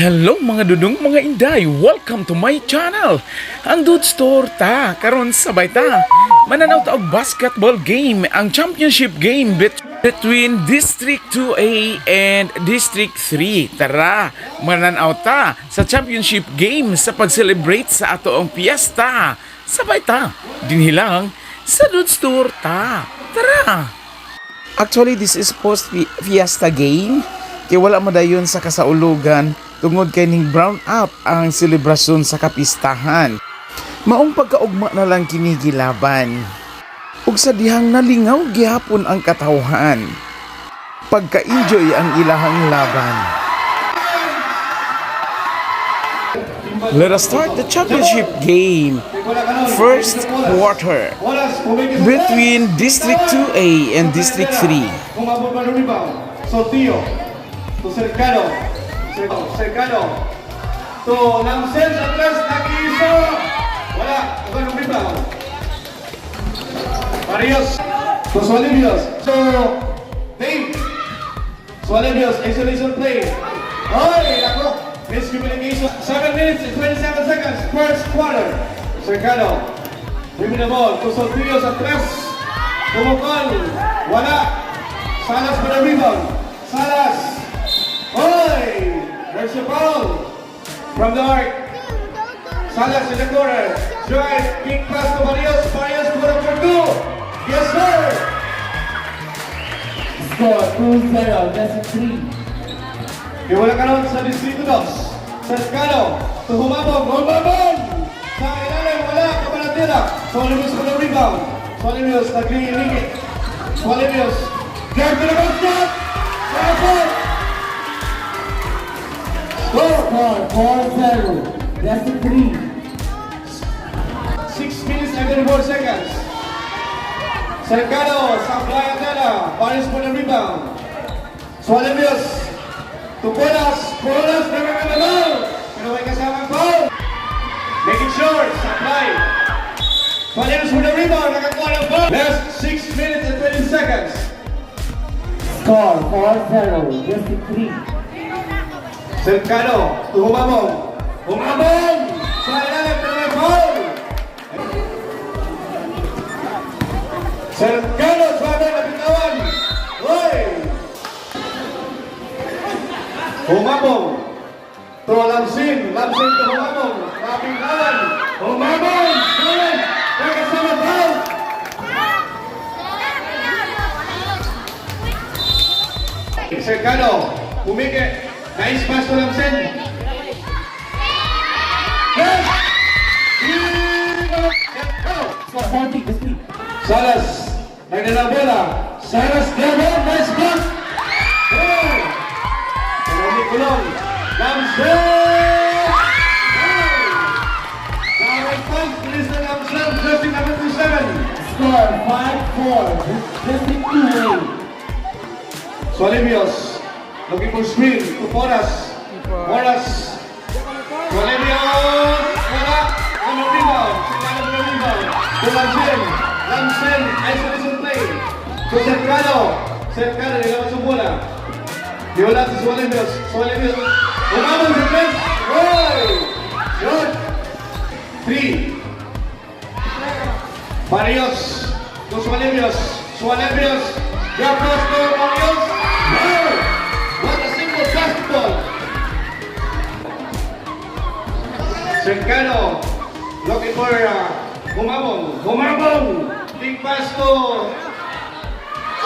Hello mga dudong, mga inday, welcome to my channel. Ang Dude Store ta, karon sabay ta mananaw ta og basketball game, ang championship game between District 2A and District 3. Tara, mananaw ta sa championship game sa pag-celebrate sa atoong Fiesta. Sabay ta dinhilang sa Dude Store ta. Tara. Actually, this is post-fiesta game. Kaya wala madayon sa kasaulugan tungod kay ning brown up ang selebrasyon sa kapistahan. Maong pagkaugma na lang kini gilaban. Ug sa dihang nalingaw gihapon ang katawhan. Pagka-enjoy ang ilahang laban. Let us start the championship game. First quarter between District 2A and District 3. To cercano, to Lamsen atrás, nakiso, wala, ang rebound. Marios, to Sualibios, so Dave, Sualibios, isolation play. Oy, ako, miscommunication, 7 minutes and 27 seconds, first quarter. Cercano, bring the ball, to Soltios atrás, tumukol, wala, Salas para rebound, Salas. Oy! There's a foul from the arc. Salas in the corner. Drive, kick pass to Marios. Marios for number 2. Yes, sir! Score 2-0, that's a 3. Iwala ka naman sa Distrito 2. Cercano to Humabong. Sa ilalim, wala. Kapanatira. Sualibios for the rebound. Sualibios, nag-ringit. Sualibios. Drive to the basket. Basket! Score 4-0, that's a 3. 6 minutes and 34 seconds. Cercano, supply ang dala. Paris for the rebound. Sualibios. Tupolas. Pulas. Never gonna ball. Pero may kasamang ball. Make it short. Supply. Sualibios for the rebound. Nakakuha ng ball. Last 6 minutes and 20 seconds. Score 4-0, that's a 3. Cercano to Humabong. Humabong! Sa ilalim, pero may foul! Cercano, suwabe, nabitawan! Uy! Humabong to Lamsin. Lamsin to Humabong. Nabitawan! Humabong! Suwabe! Nagkasama foul! Cercano, umike. Nice pass to Lamsen. Yes! Score 40, that's 3. Salas, nagdala bola. Salas, grabber, nice block. Oh! Marami kulong. Lamsen! Power punch, bilis na Lamsen. Dressing number 27. Score 5-4, that's a 2-way. Sualibios. Looking for screen to Poras. Poras. Sualibios. Wala. Ano rebound? Sila na rebound. To Lamsen. Lamsen. Isolation play. To Cercano. Cercano. Nilabas yung bola. Diola si Sualibios. Sualibios. Umabang sa press. Roy. Shot. 3. Marios. To Sualibios. Sualibios. Drop pass to Marios. No. What a simple basketball! Cercano, looking for Humabong. Humabong! Big pass to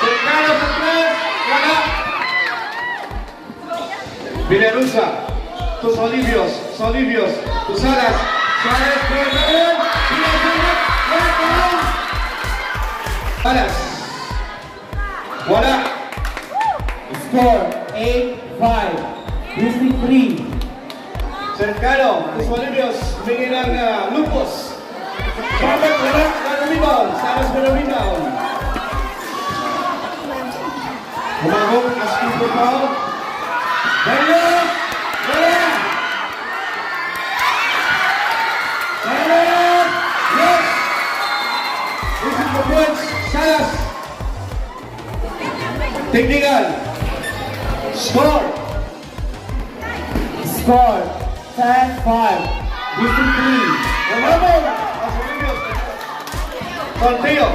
Cercano sa press. Wala! Villarusa to Solivios. Solivios to Salas. Salas to Salas. Salas. Wala! Score 8-5, District 3. Cercano, to Sualibios, humingi ng lupos. Babak, wala, na rebound. Salas mo na rebound. Humabong, asking for foul. Daniel! Wala! Salas! Yes! This is the points. Salas! Technical. Score! Score 10-5. District 3. Vamos! Contigo.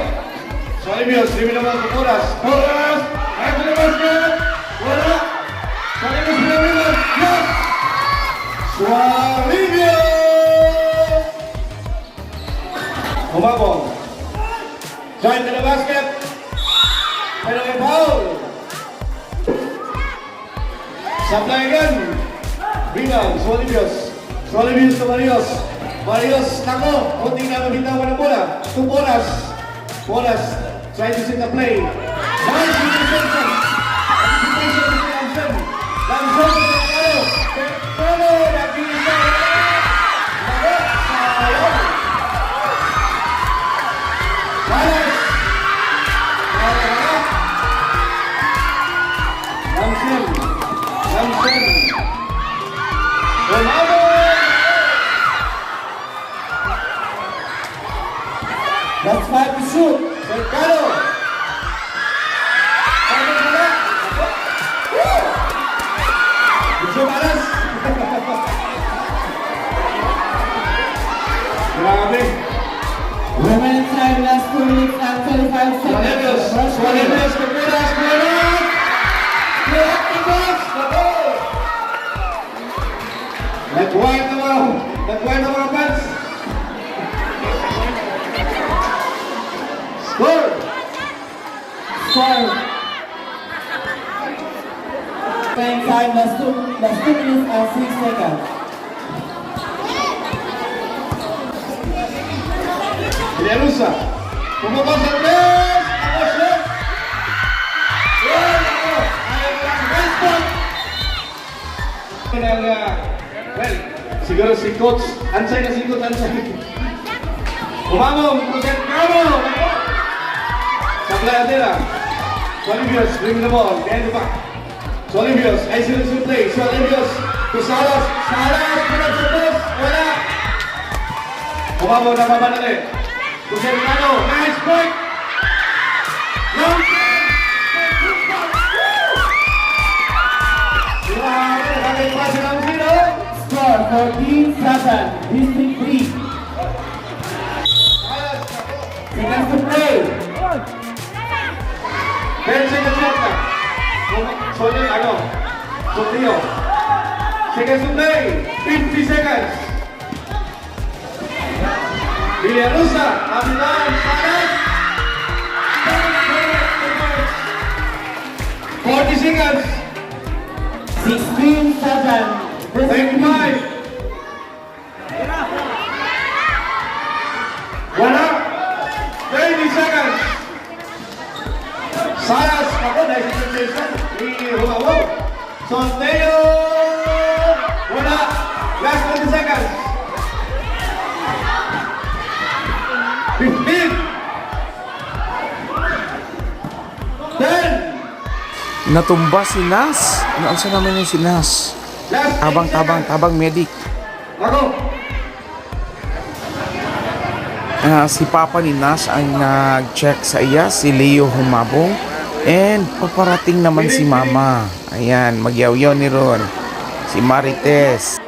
Solimios, libre naman sa Toras. Toras! Back to the basket! Wala! Solimios, libre naman. Yes! Solimios! Umabong. Join to the basket. Pero may foul. Supply again. Rebound, Solimios. Solimios to Marios. Marios, nako, kunting na mabitaw ka ng bola. Two Bolas. Bolas, try to set the play. Nice interception. Anticipation to Lanson. Lanson to Kalayo. Kalayo, nag-iisa. Nako, sayang. Balas. Lanson. Lanson. Romano. That's 5 to shoot. Mercado. Ano pala? Gusto malas. Grabe. Remaining time, last 2 minutes and 25 Solemios. seconds. Solemios. Kapilas. Kapilas. Kapilas. Kapilas. Nako. Nagwine na mga. Nagwine na mga fans. Score. Score. Playing time, last 2 minutes and 6 seconds. Villarusa. Pumapos ang press. Ako siya. Yan ako. Ayaw ko lang sa baseball. Well, siguro si Coach. Ansay na si Coach. Ansay. Umamong. Kusent Kamo. Supply Adela. Solimios. Bring the ball. Behind the back. Solimios. Isolation play. Solimios. To Salas. Salas. Punat sa post. Wala. Umamong na mamanali. Kusent Kamo. Nice point. Long time. Grabe. Nakakit pa si Ramsino. Score 14-7. District 3. Salas. Seconds to play. 10 seconds left na. Solid, ano? Solio. Seconds to play. 50 seconds. Villarusa. Abitan. Salas. 40 seconds. 16-7. District 3. 25. Wala. 30 seconds. Salas. Ako, dahil sa sensation. Humawo. Sonteo. Wala. Last 20 seconds. 15. 10. Natumba si Nas. Ano sa namin yung si Nas? Last 8 seconds. Tabang medic. Ako. Si Papa ni Nas ang nag-check sa iya, si Leo humabong. And paparating naman si Mama. Ayan, magyaw-yaw ni Ron. Si Marites.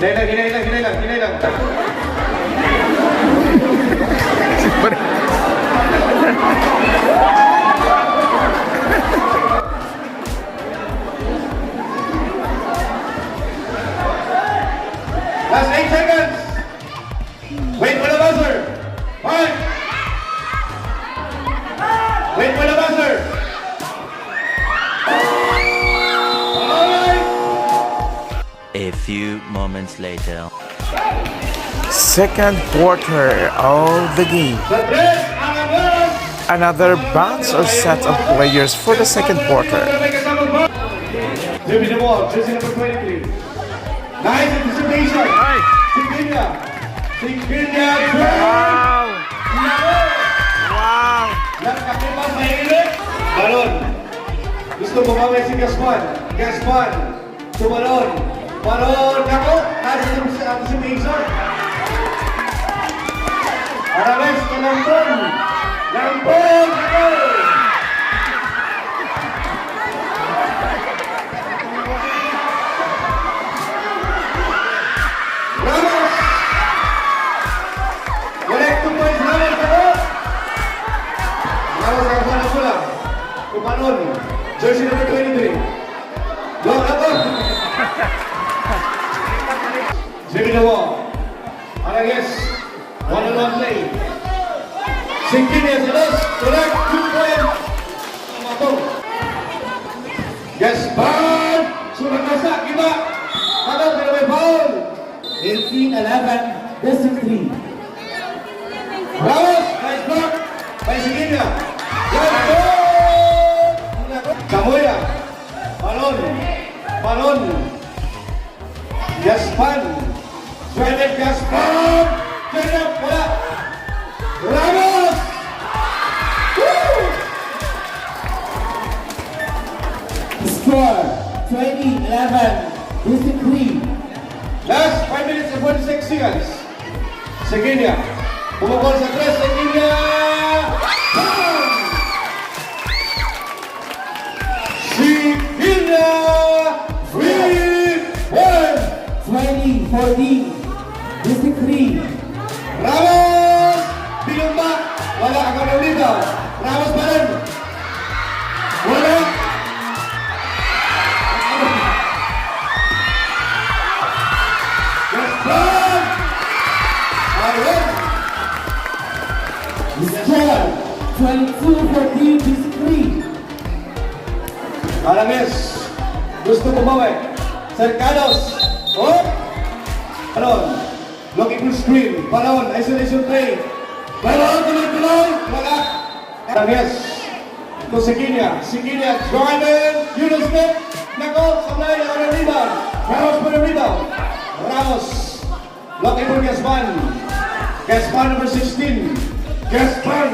Hinay lang. Last 8 seconds. Wait for the buzzer. 5. Wait for the buzzer. Alright. A few moments later. Second quarter of the game. The tres ang alas. Another batch or set of players for the second quarter. Jimmy the ball, jersey number 23. Nice anticipation. Sigilla. Wow! Wow! Nagkakipas na ilit. Balon. Gusto bumaway si Gaspar. Gaspar. Tumalon. Balon. Nako. Nasa sa anticipation. Arames ka Lampon. Lampon. Nako. Jersey number 23. Go, ako! Sige na mo. Alages, one-on-one play. Singkini sa dos, correct, 2 point. Matong. Yes, ball! Surat nasa, kita! Matong, pero may foul! 18-11, District 3. Ramos, nice block! By Singkini. Yes, goal! Kamuya, balon, balon. Gaspan, Sweden Gaspan, Sweden bola. Ramos! Woo! Score 20-11, District 3. Last 5 minutes and 46 seconds. Seguinha, pumukol sa 3, Seguinha! Seguinha! Free point! 20-14, District 3. Ramos! Binumba! Wala ang kamang dito. Ramos pa rin. Wala! Gaspan! Ayun! Score 22-14, District 3. Alames! Gusto bumawi. Cercados! Oh! Palon! Looking for screen. Palon! Isolation play. Palon! Tuloy-tuloy! Wala! Alames! To Seguinha. Seguinha. Jordan! Yunus Smith! Nako! Sablay! On the rebound! Ramos for the rebound! Ramos! Looking for Gaspan. Gaspan number 16. Gaspan!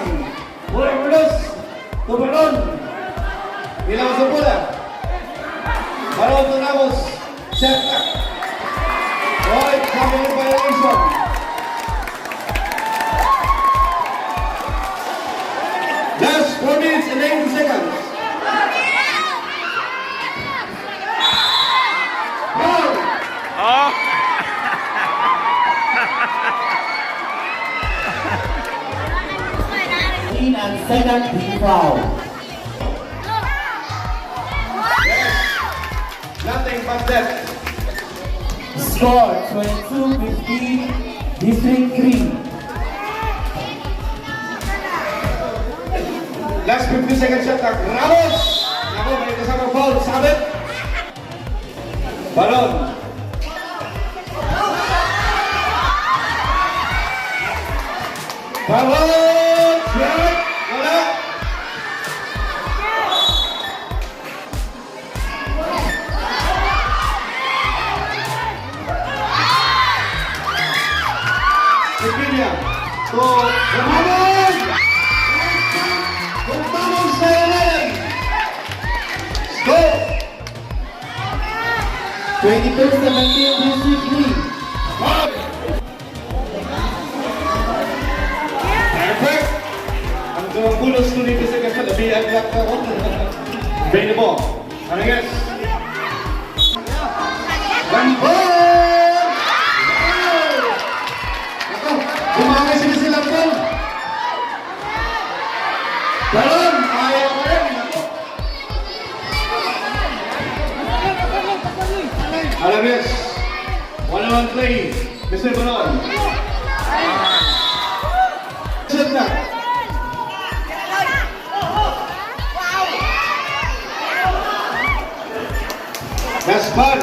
Mula Yunus! To Palon! Ilang sa bola. Palon to Ramos. Set up. Right, coming in violation. Last 4 minutes and 80 seconds. Foul. And second team foul. Nothing but that. Score 22-15, District 3. Last 50 seconds shot clock. Ramos! Ako, may kasama foul. Sabit. Balon. Balon! Shot! Wala! Seguinha. To Ramos! Vamos sa ilang! Score! 22-17, District 3. Perfect! Ang tumanggulos ko dito sa kasal, labi ang lock na ako. Bane mo. Ano guys? One ball! Ako, bumangay sila po. Balon! Ayaw ko rin. Ako. Alames. 1-on-1 play. Mr. Balon. Shot na. Gaspan.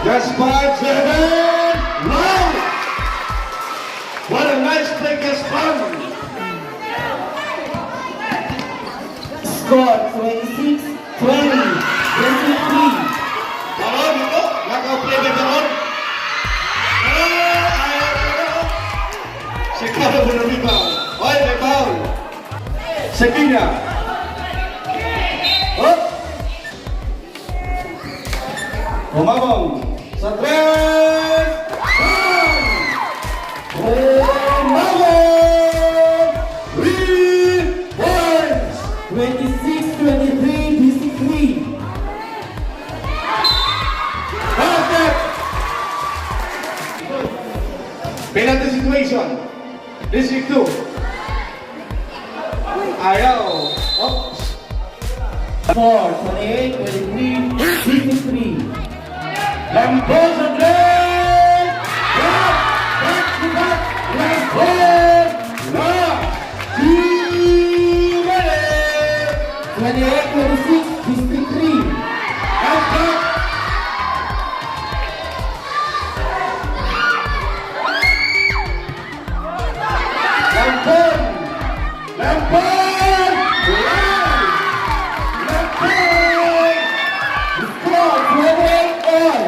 Gaspan, 7. Wow! What a nice play, Gaspan. Score 26-20, District 3. Balon, ito. Naka-play ka balon. Ayaw ko. Sikado mo na rebound. Oy, may foul. Seguinha. Oh! Umabong sa 3! Umabong! 3 points! 26-23, District 3. Basket! Penalty situation. District 2. Ayaw. Oops. Score 28, 23, 53. Lampon sa break! Back to back! Lampon! Lock! 2 minutes! 28, 26, 53. Attack! Lampon! Lampon! Lampon! Score 28 all.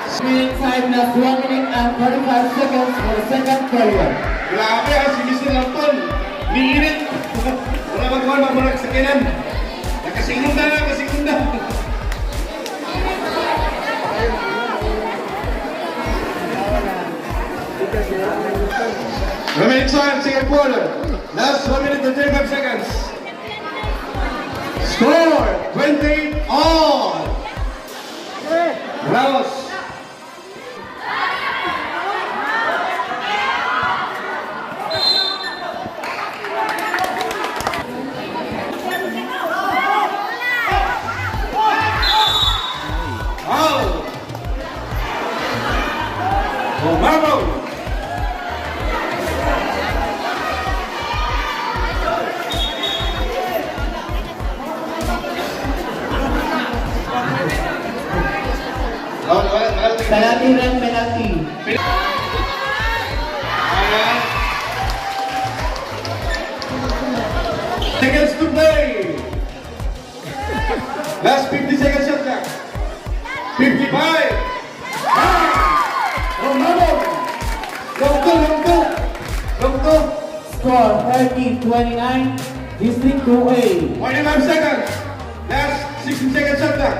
Screen time na 1 minute and 45 seconds for the second period. Grabe si Mr. Lampon. Niinit. Wala magkuhan, mamurag sa kinan. Nakasingunda na, nakasingunda. Remaining time, second quarter. Last 1 minute and 35 seconds. Score 28 all. Ramos. Out. Mamo. Penalty run, penalty. Seconds to play. Last 50 seconds shot clock. 55. Mamo. Long two. Score 30, 29, District 2A. 45 seconds. Last 60 seconds shot clock.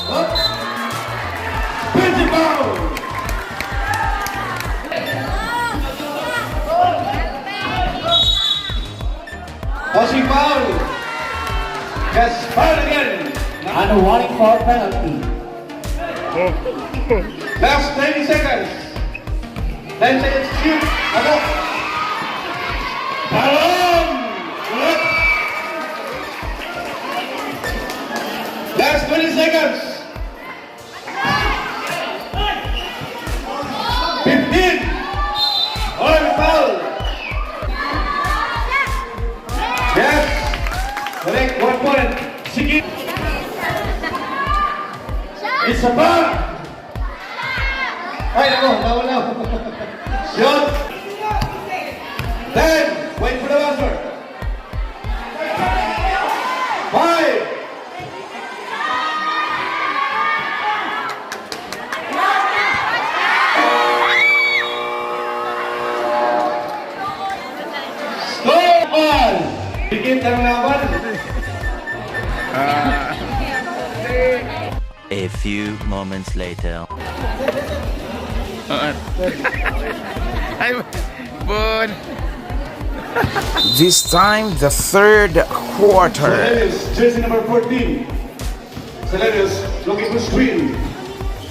Up. 20 foul. Passing foul. Yes, foul again. And a warning for penalty. Last 90 seconds. 10 seconds to shoot. Ako. Balon. Ulit. Last 20 seconds. 15. On foul. Yes. Correct. 1 point. Sige. It's a foul. Ay, ako. Bawal na. Shot. 10. Wait for the buzzer. 5. Stop all. Dikit ang laban. A few moments later. Ay, bon. This time, the third quarter. Solerius, jersey number 14. Solerius, looking for screen.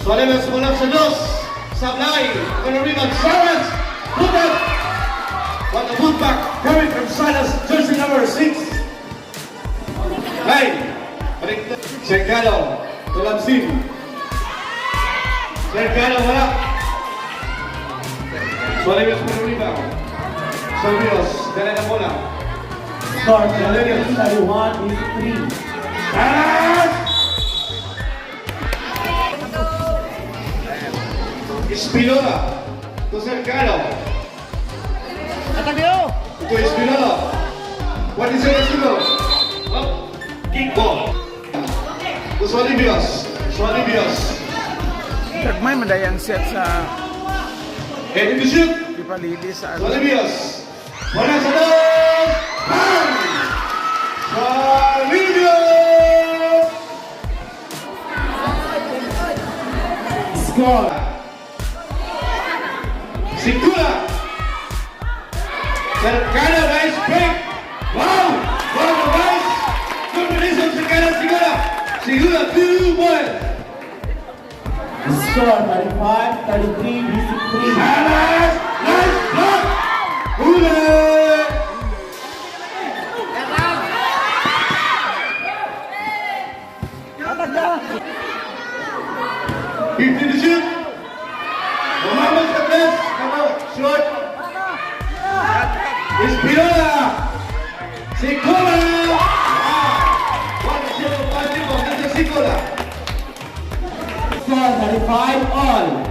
Solerius mula sa dos. Sablay. Gonna rebound. Silence. Put up. What the putback coming from Silas, jersey number 6. Right. Balik. Sergado. Tulamsin. Sergado wala. Solerius mula rebound. Solerius, dala na bola. Score 31, District 3. Pass! Espinola to Sergado. To Espinola. What is it, Espinola? Up. Kick ball. To Solibios. Nagmay madayang set sa Heading to shoot. Kipalili sa Solibios. Wala sa dos. Bang! Solibios! Score Sikula. Sergado, nice break. Wow! Wow, nice combination. Sigula, 2-1. Score 35, 33, District 3. Salas! Nice block! Huli! Ready to shoot? Umabot sa press. Come on, short. Espinola. Siko na. 1-0, dito Siko na. Score 35 all.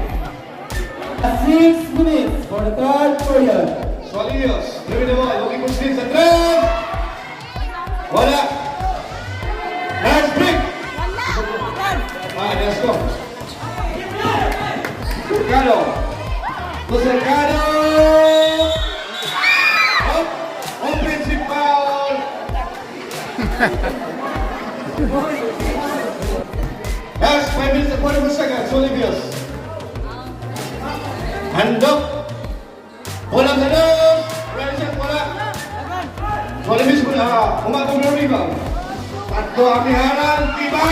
6 minutes for the third period. Solidus, dribbling the ball, looking for steals, a trap! Wala! Nice break! Let's go! Cercano! To Cercano! Up! Offensive foul! Last 5 minutes and 44 seconds, Solidus. Handok! Bola sa dos! Ready shot, bola! Solidus mula, umatong ng rebound. Tatlo ang iharan, tiba!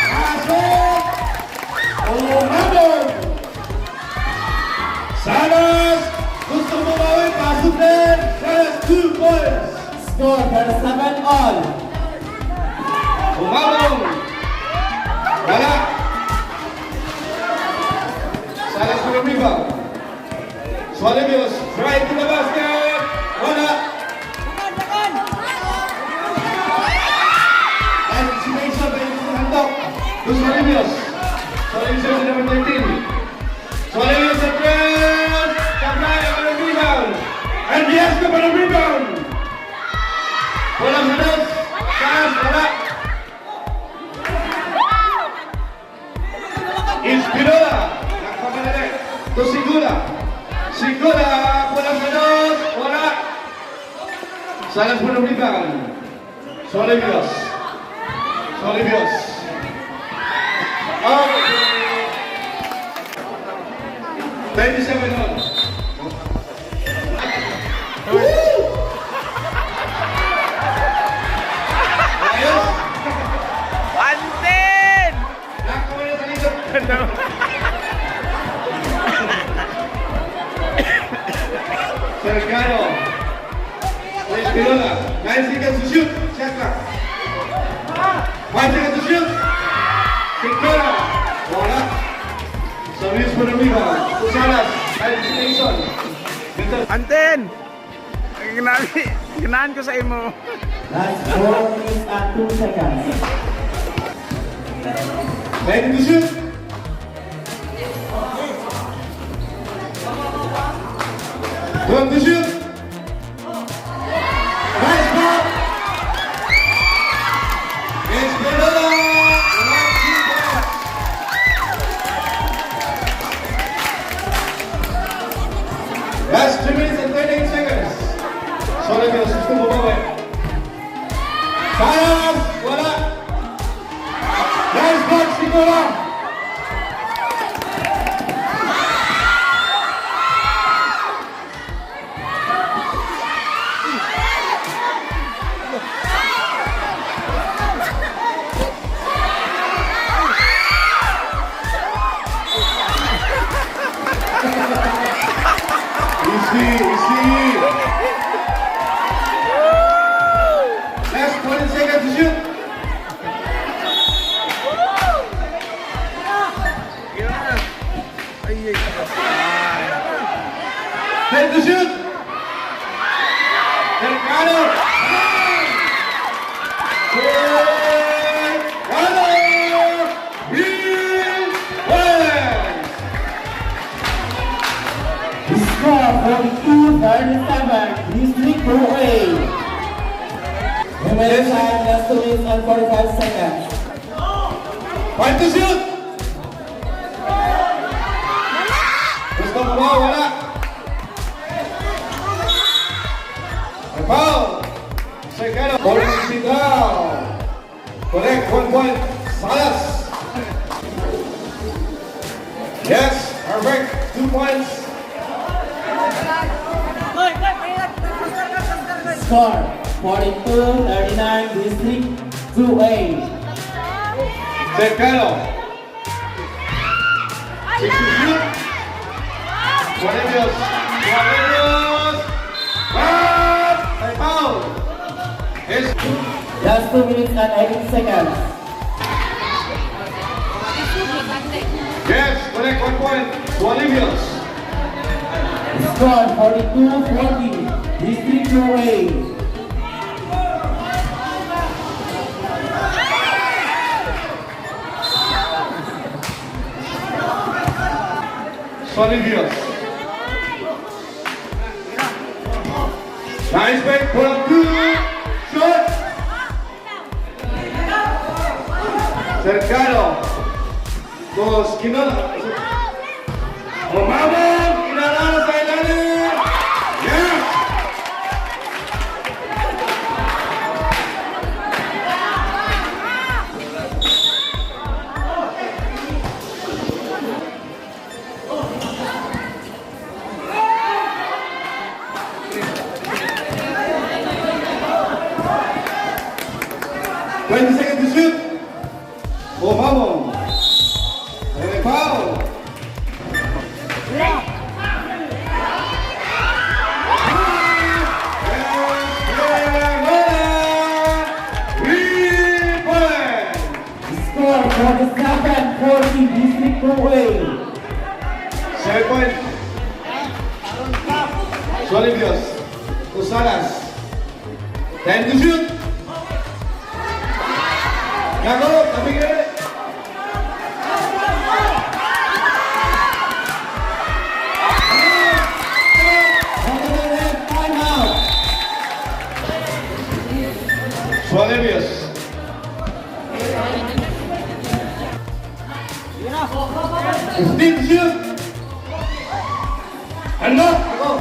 Pasok! Umabog! Salas! Gusto mo mawin, pasok din! Salas, 2 points! Score 37 all. Umabog! Wala! Salas for the rebound. Solidus, right to the basket! Wala! Anticipation by Mr. Handok to Solidus. Solidus is number 13. Solidus at red! Kagaya for the rebound! And Fiesta for the rebound! Wala sa dos! Salas, wala! Espinola! Nakapagalalit to Sigura! Sigura! Walang ganos! Wala! Salas mo ng rebound. Solidus. Solidus. Okay. 27 on. Ayos! Antin! Nakakuha na sa likod. Cercano. Espinola. 9 seconds to shoot. Shot clock. 5 seconds to shoot. Sigura. Wala. Service for the rebound. Salas. Anticipation. Antin! Ginahan ko sa imo. Last 4 minutes and 2 seconds. Ready to shoot. Going to shoot. Nice ball. Espinola. Last 2 minutes and 38 seconds. Solidus, gusto mo ba? Salas, wala. Nice block, Siko. Easy. Last 20 seconds to shoot. Ready to shoot. Cercano. Score 42-37. District 2A. Remaining time last 2 minutes and 45 seconds. Fight to shoot. Gusto mo ba? Wala. Foul. Cercano. Ball is down. Correct. 1 point. Salas. Yes. Perfect. 2 points. Score 42-39. District 2A. Cercano. 6 to shoot. Solidus. By foul. Yes. Last 2 minutes and 18 seconds. Yes, correct, 1 point. Olivios. Score 42-40. District 2A. Olivios. Nice break for 2. Shot. Cercano. Dos, Kinola. Umabog! Inalala sa ilalim! Yes! Seconds to shoot. Umabog. And foul. Score 47-40. District 2A. 7 point. Solidios. Usalas. 10 to shoot. Gago, tapi kira. Time out. Solidios. Fifteen to shoot. Unlock. Ako.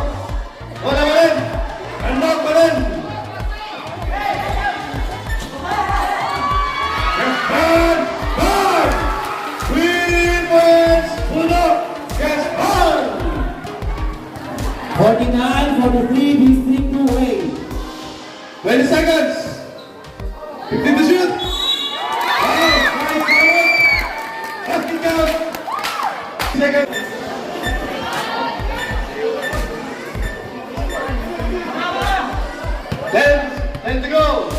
Wala ba rin? Unlock ba rin? Gaspar! Bar! 3 points! Unlock! Gaspar! 49-43. District 2A. 20 seconds! 15 to shoot! Wow! Nice forward! Basket count! Second! Ten to go!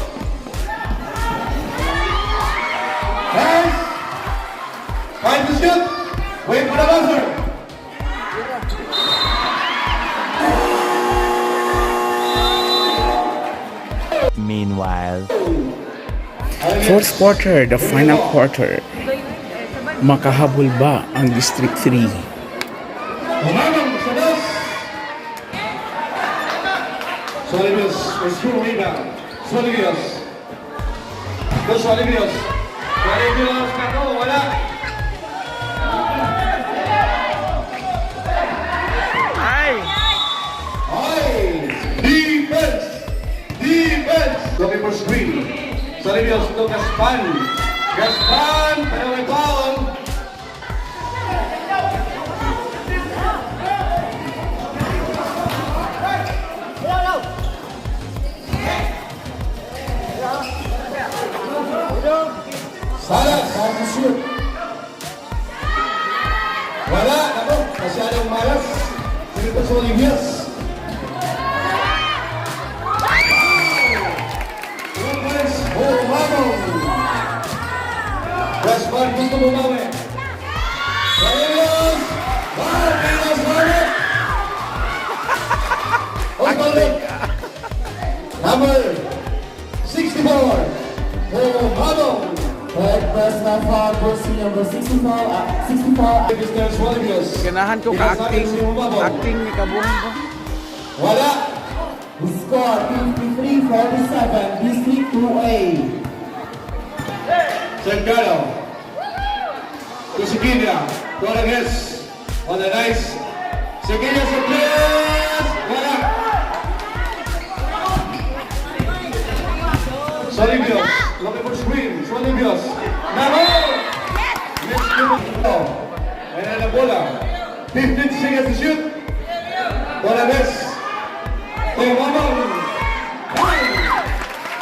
Nice! 5 to shoot! Wait for the buzzer! Meanwhile, Fourth quarter, the final quarter. Makahabol ba ang District 3? Umamang sa dos! Solidios, rescue rebound. Solidios. Dos Solidios. Solidios, kako, wala. Ay! Defense! Defense! Looking for screen. Solidios to Gaspan. Gaspan, pero may foul. Salas! Shoot. Wala! Ako, masyadong malas. Sige pa sa Olivias. Lopez, Mamong. Gaspar gusto bumawi. Olivias! Marquez, Marquez! Osvaldo. Number 64. Mamong. Red personal foul, jersey number 64. There's Olivias. Ganahan ko ka-acting ni Kabong ko. Wala! Score 53-47. District 2A. Cercano. To Siquilla. Torres. On the nice. Siquilla sa place. Wala. Solidios. Looking for screen. Solidios. Nawong. Next to the and then a bola. 15 seconds to shoot. Torres. To Mamong.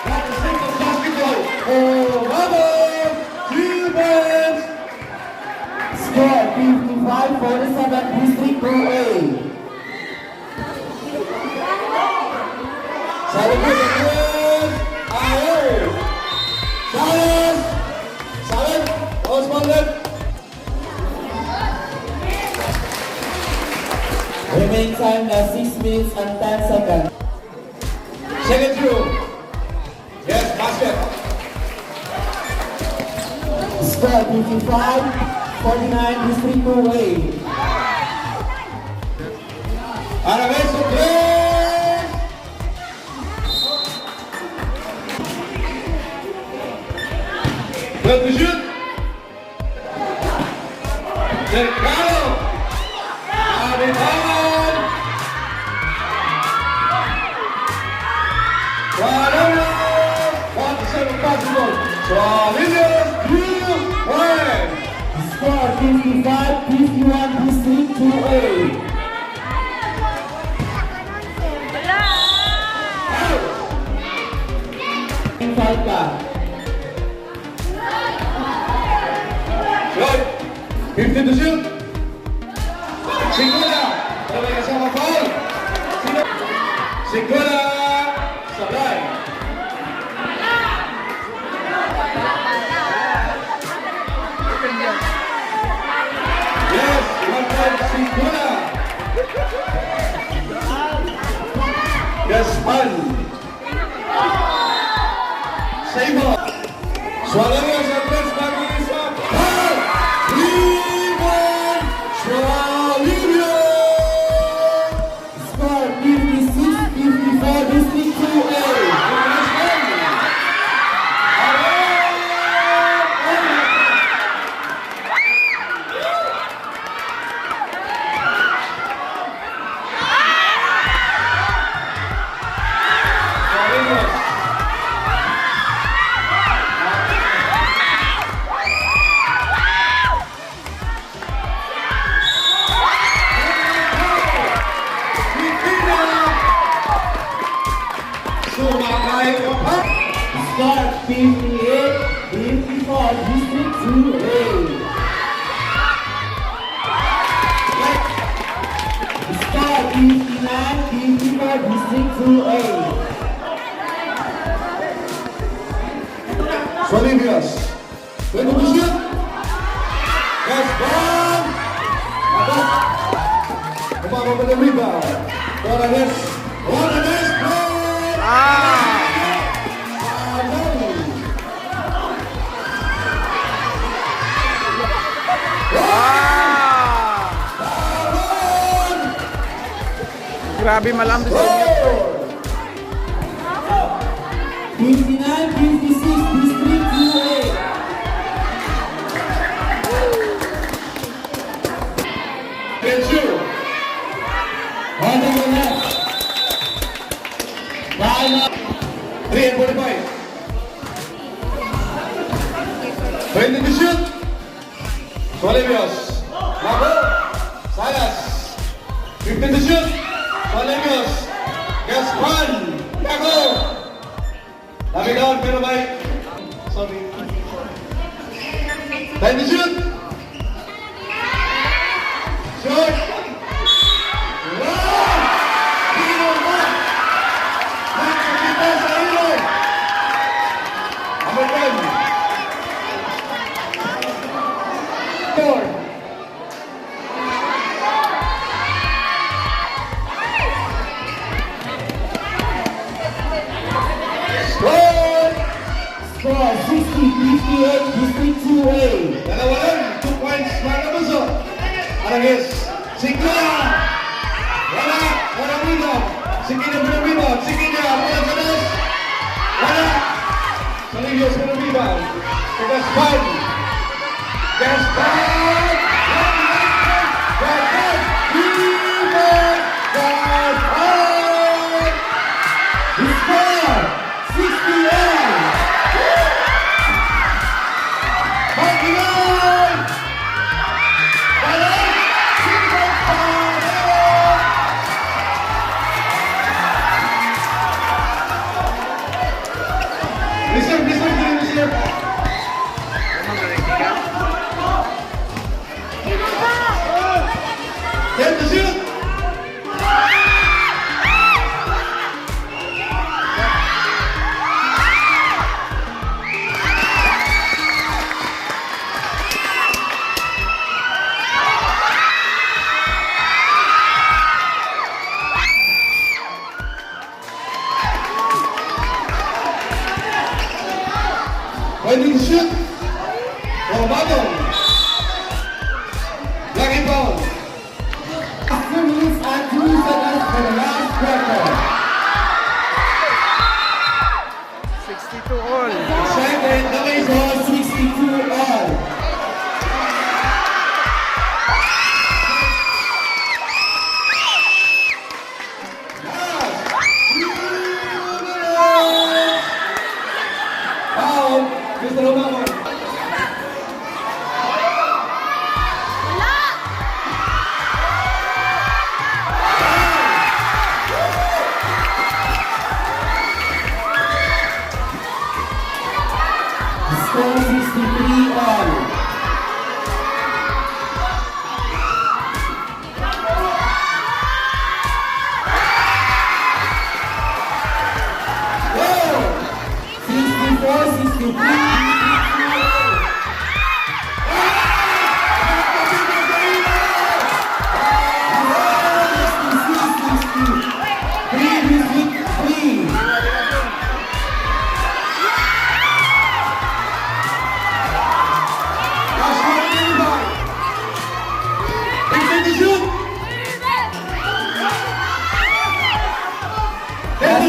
Got the stick of basketball. Oh, Mamong. 3 points. Score 55-47. District 2A. Solidios sa place. Ayaw. Salas. Salas. Osvaldo. Remaining time na 6 minutes and 10 seconds. Second through. Yes, basket. Score 55, 49, district 2A. Arabeso, please. Well to shoot. Cercano. Abitawan. Guadalupe. 1-7 possible. Solidius, 2-1. Score 55, 51, district 2A. Falta. Shot. 50 to shoot. Siko na. Sabay kasama foul. Siko na. Sabay. Yes, 1-5 Siko na. Yes, man. Save up. Swallow sa press back isa. Foul. 3-1. Swallow. Score 56, 54, district 2A. Score 58, 54, district 2A. Score 59, 54, district 2A. Swalibias. Ready to shoot. Yes, bomb. Kumama pa ng rebound. Ronanes. Ronanes. Grabe malam sa inyo. 59, 56, district 2A. Get you. On the left. Line up. 3 and 45. Ready to shoot. Swalibias. Labo. Salas. 15 to shoot. Swalibias. Gaspan. Yago. Labi down pero baik. Sorry. Time to shoot. Shoot. Wow. Hero man. Makita sa hero. Number 10. Four. Score 60, 58, district 2A. Dalawa lang, 2 points, mga kabuso. Arangis, Siko! Wala rebound. Sige na ng rebound, sige na, wala sa nas. Wala. Salibios ng rebound. Gaspan. Gaspan! Gaspan! Rebound! Gaspan! Score 68. Mabuhay! Balik! Reserve. Get the shoot!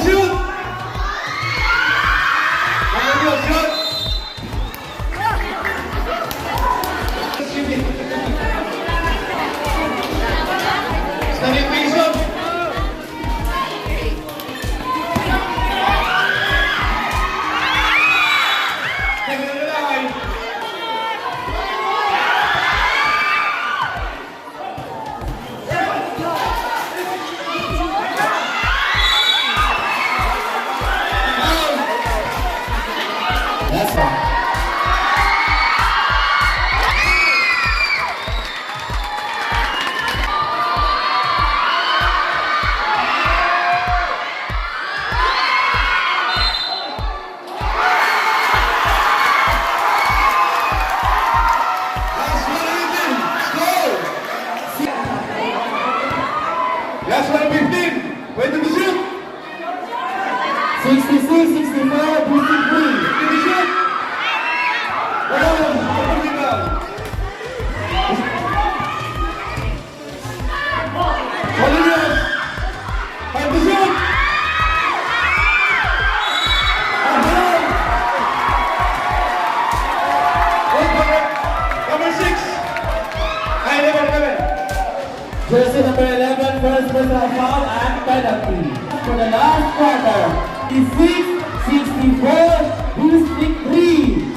shoot! Solid shoot! Standing position. That's right. Last one, 15. Waiting to shoot. 66, 64, 53. Waiting to shoot. Open it down. Olivier. Time to shoot. Number 6. Hi, number 11. Jersey number 11, first personal foul and penalty. For the last quarter, 56, 64, District 3.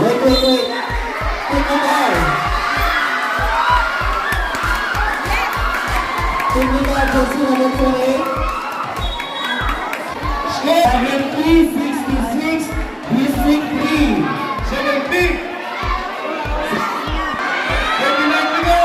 Wait. Take it out. Take it out, Jersey number 28. Score. 73, 66, District 3. 17. 29 to go.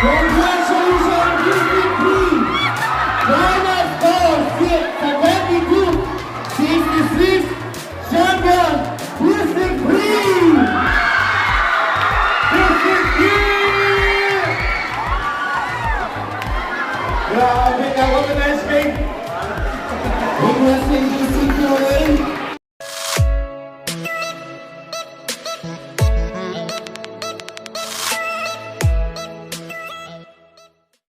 One,